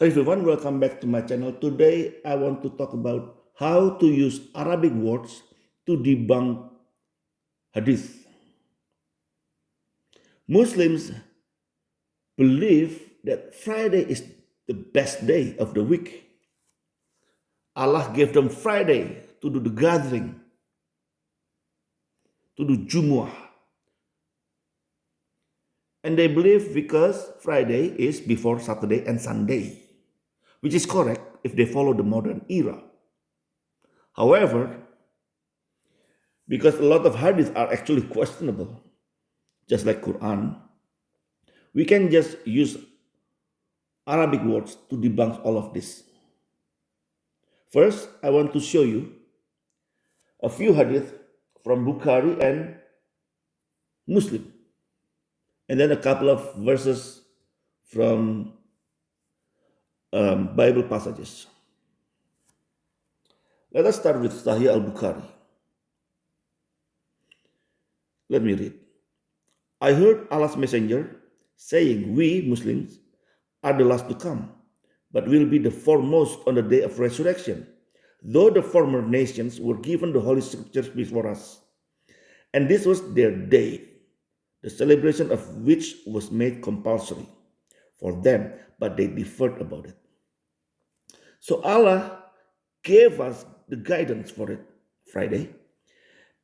Hi everyone, welcome back to my channel. Today I want to talk about how to use Arabic words to debunk Hadith. Muslims believe that Friday is the best day of the week. Allah gave them Friday to do the gathering, to do Jumu'ah. And they believe because Friday is before Saturday and Sunday, which is correct if they follow the modern era. However, because a lot of hadith are actually questionable, just like Quran, we can just use Arabic words to debunk all of this. First, I want to show you a few hadith from Bukhari and Muslim, and then a couple of verses from Bible passages. Let us start with Sahih al-Bukhari. Let me read. I heard Allah's messenger saying, we Muslims are the last to come, but will be the foremost on the day of resurrection, though the former nations were given the holy scriptures before us. And this was their day, the celebration of which was made compulsory for them, but they differed about it. So Allah gave us the guidance for it Friday,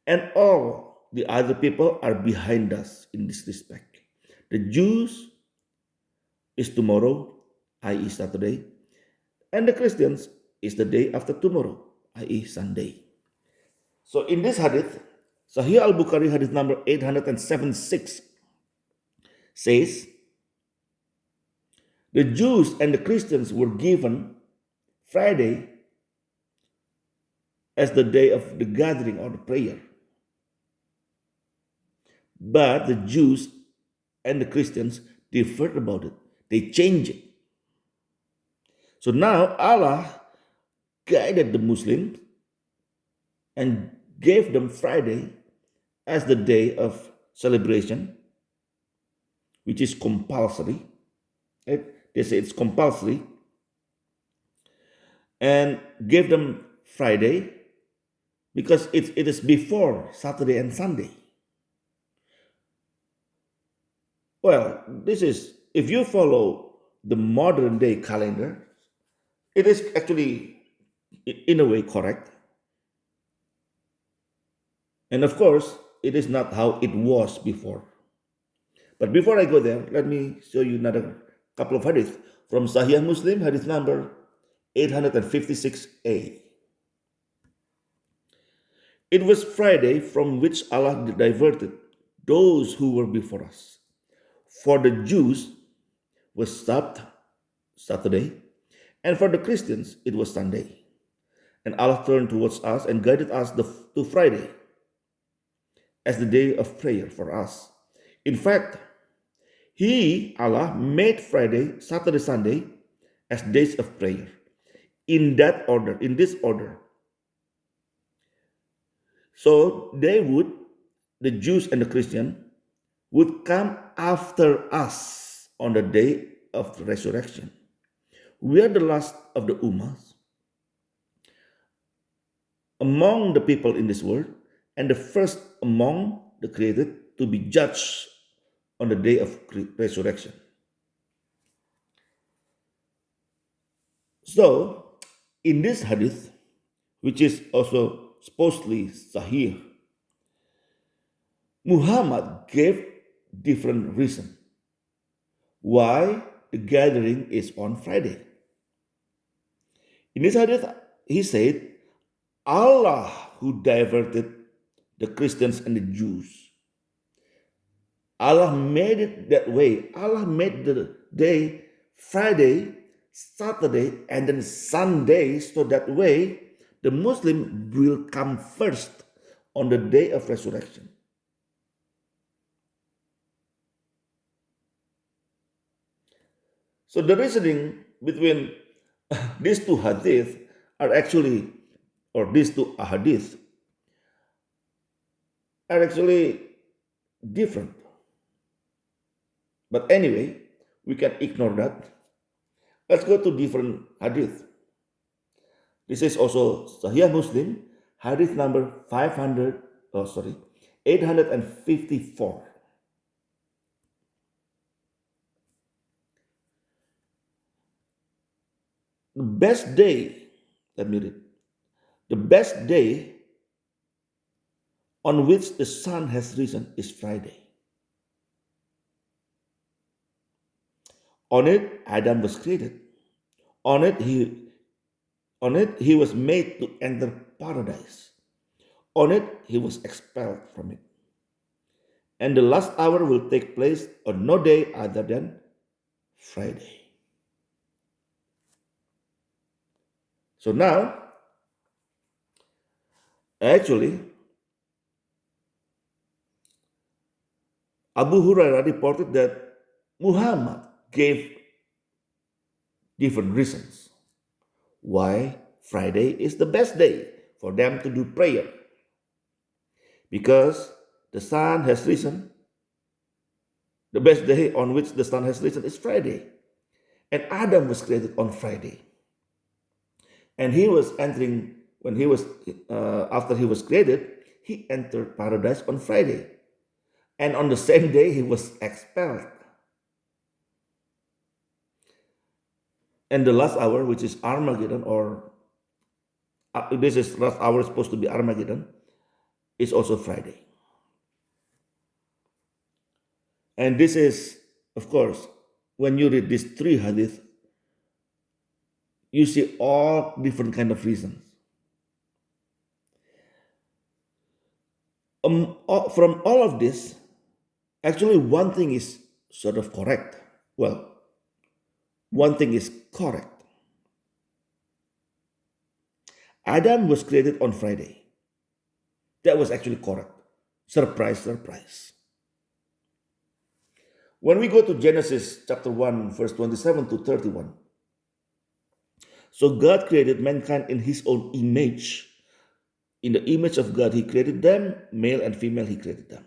and all the other people are behind us in this respect. The Jews is tomorrow, i.e., Saturday, and the Christians is the day after tomorrow, i.e., Sunday. So in this hadith, Sahih al-Bukhari hadith number 876 says, the Jews and the Christians were given Friday as the day of the gathering or the prayer. But the Jews and the Christians differed about it. They changed it. So now Allah guided the Muslims and gave them Friday as the day of celebration, which is compulsory. Right? They say it's compulsory. And gave them Friday because it is before Saturday and Sunday. Well, this is, if you follow the modern day calendar, it is actually, in a way, correct. And of course, it is not how it was before. But before I go there, let me show you another couple of hadith from Sahih Muslim, hadith number 856a. It was Friday from which Allah diverted those who were before us. For the Jews was Saturday, and for the Christians it was Sunday. And Allah turned towards us and guided us to Friday as the day of prayer for us. In fact, He, Allah, made Friday, Saturday, Sunday as days of prayer. In that order, in this order. So the Jews and the Christian, would come after us on the day of the resurrection. We are the last of the Ummahs among the people in this world, and the first among the created to be judged on the day of resurrection. So, in this hadith, which is also supposedly Sahih, Muhammad gave different reason why the gathering is on Friday. In this hadith, he said, Allah who diverted the Christians and the Jews. Allah made it that way. Allah made the day Friday, Saturday, and then Sunday, so that way the Muslim will come first on the day of resurrection. So the reasoning between these two hadith are actually, or these two ahadith, are actually different. But anyway, we can ignore that. Let's go to different hadith. This is also Sahih Muslim, hadith number 854. The best day, let me read. The best day on which the sun has risen is Friday. On it, Adam was created. On it, he was made to enter paradise. On it, he was expelled from it. And the last hour will take place on no day other than Friday. So now, actually, Abu Hurairah reported that Muhammad gave different reasons why Friday is the best day for them to do prayer. Because the sun has risen, the best day on which the sun has risen is Friday. And Adam was created on Friday. And he was entering, after he was created, he entered paradise on Friday. And on the same day, he was expelled. And the last hour, which is Armageddon, or this is last hour supposed to be Armageddon, is also Friday. And this is, of course, when you read these three hadith, you see all different kind of reasons. From all of this, actually one thing is sort of correct. Well, one thing is correct. Adam was created on Friday. That was actually correct. Surprise, surprise. When we go to Genesis chapter 1, verse 27 to 31, so God created mankind in his own image. In the image of God, he created them, male and female, he created them.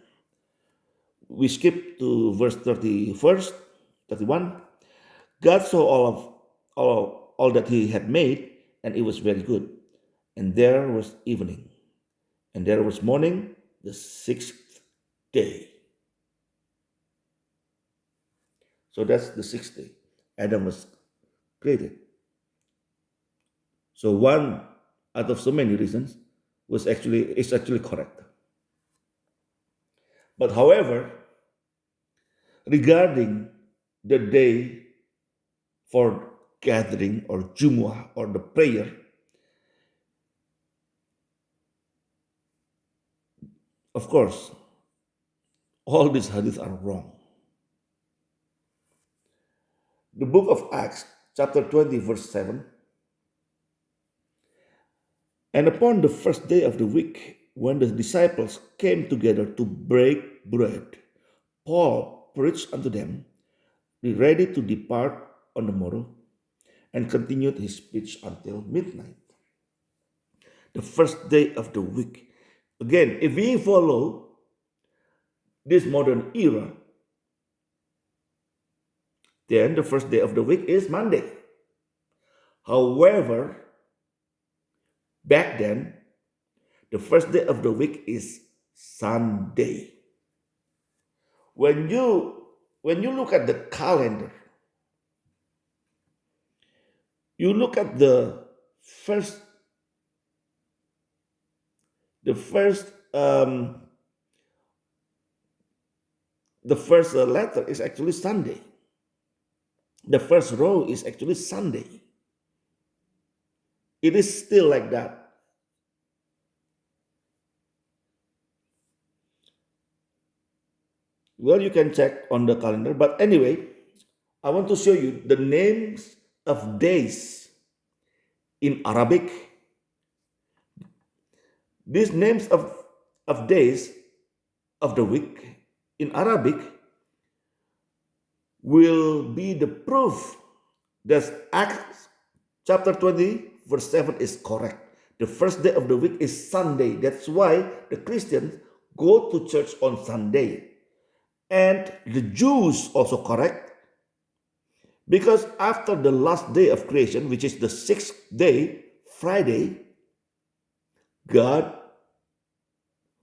We skip to verse 31. God saw all that he had made, and it was very good. And there was evening, and there was morning, the sixth day. So that's the sixth day. Adam was created. So one out of so many reasons is actually correct. But however, regarding the day for gathering or Jumu'ah or the prayer, of course, all these hadiths are wrong. The book of Acts, chapter 20, verse 7. And upon the first day of the week, when the disciples came together to break bread, Paul preached unto them, be ready to depart on the morrow, and continued his speech until midnight. The first day of the week. Again, if we follow this modern era, then the first day of the week is Monday. However, back then, the first day of the week is Sunday. When you look at the calendar, you look at the first letter is actually Sunday. The first row is actually Sunday. It is still like that. Well, you can check on the calendar. But anyway, I want to show you the names of days in Arabic. These names of days of the week in Arabic will be the proof that Acts chapter 20, verse 7 is correct. The first day of the week is Sunday. That's why the Christians go to church on Sunday. And the Jews also correct, Because after the last day of creation, which is the sixth day, Friday, God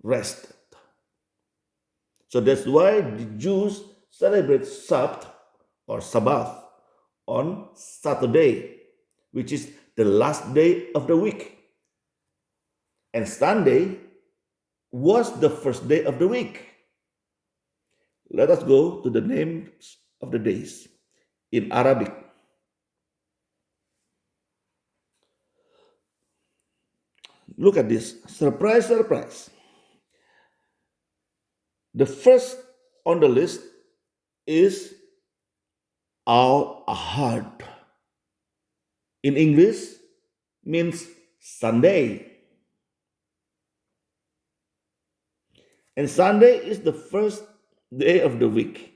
rested. So that's why the Jews celebrate Sabbath or Sabbath on Saturday, which is the last day of the week. And Sunday was the first day of the week. Let us go to the names of the days in Arabic. Look at this. Surprise, surprise. The first on the list is Al Ahad. In English, means Sunday. And Sunday is the first day of the week.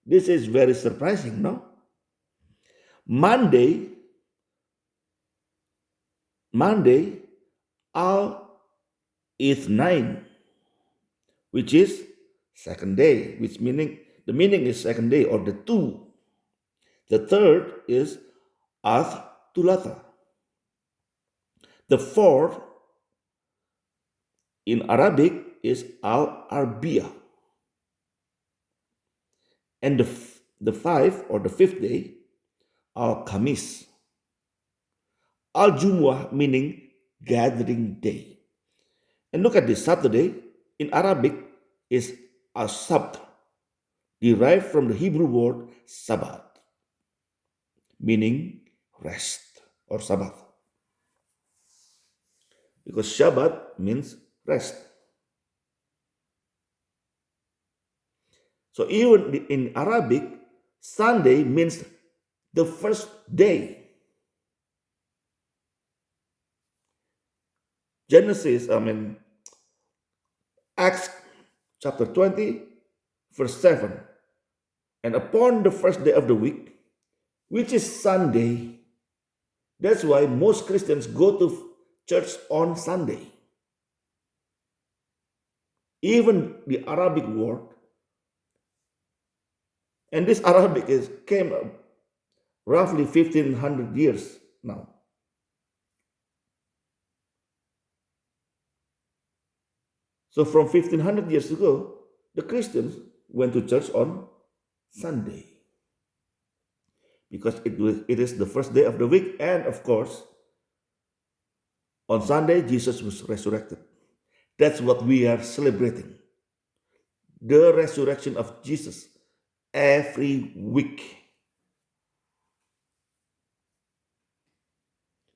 This is very surprising, no? Monday, Al Ithnain, which is second day, which meaning the meaning is second day or the two. The third is Ath Tulata. The fourth in Arabic is Al Arbia. And the fifth or the fifth day, Al Khamis. Al Jumu'ah meaning gathering day. And look at this Saturday in Arabic is Al Sabt, derived from the Hebrew word Sabbath, meaning rest or Sabbath. Because Shabbat means rest. So even in Arabic, Sunday means the first day. Acts chapter 20, verse 7. And upon the first day of the week, which is Sunday, that's why most Christians go to church on Sunday. Even the Arabic word, and this Arabic came roughly 1500 years now. So from 1500 years ago, the Christians went to church on Sunday because it is the first day of the week, and of course, on Sunday, Jesus was resurrected. That's what we are celebrating. The resurrection of Jesus every week.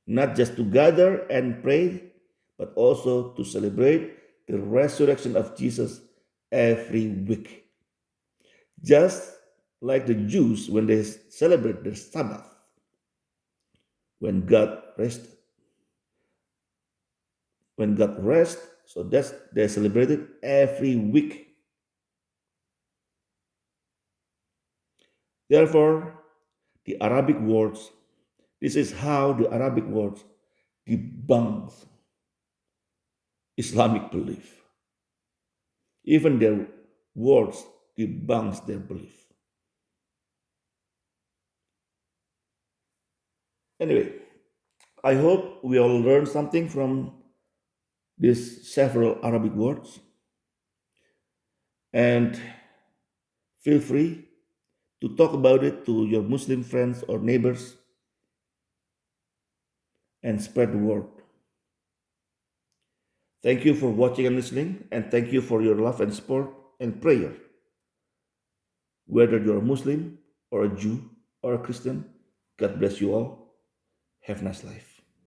Not just to gather and pray, but also to celebrate the resurrection of Jesus every week. Just like the Jews when they celebrate their Sabbath, when God rested. When God rests, so that's they celebrate it every week. Therefore, the Arabic words, this is how the Arabic words debunk Islamic belief. Even their words debunks their belief. Anyway, I hope we all learned something from these several Arabic words. And feel free to talk about it to your Muslim friends or neighbors and spread the word. Thank you for watching and listening, and thank you for your love and support and prayer. Whether you're a Muslim or a Jew or a Christian, God bless you all. Have a nice life.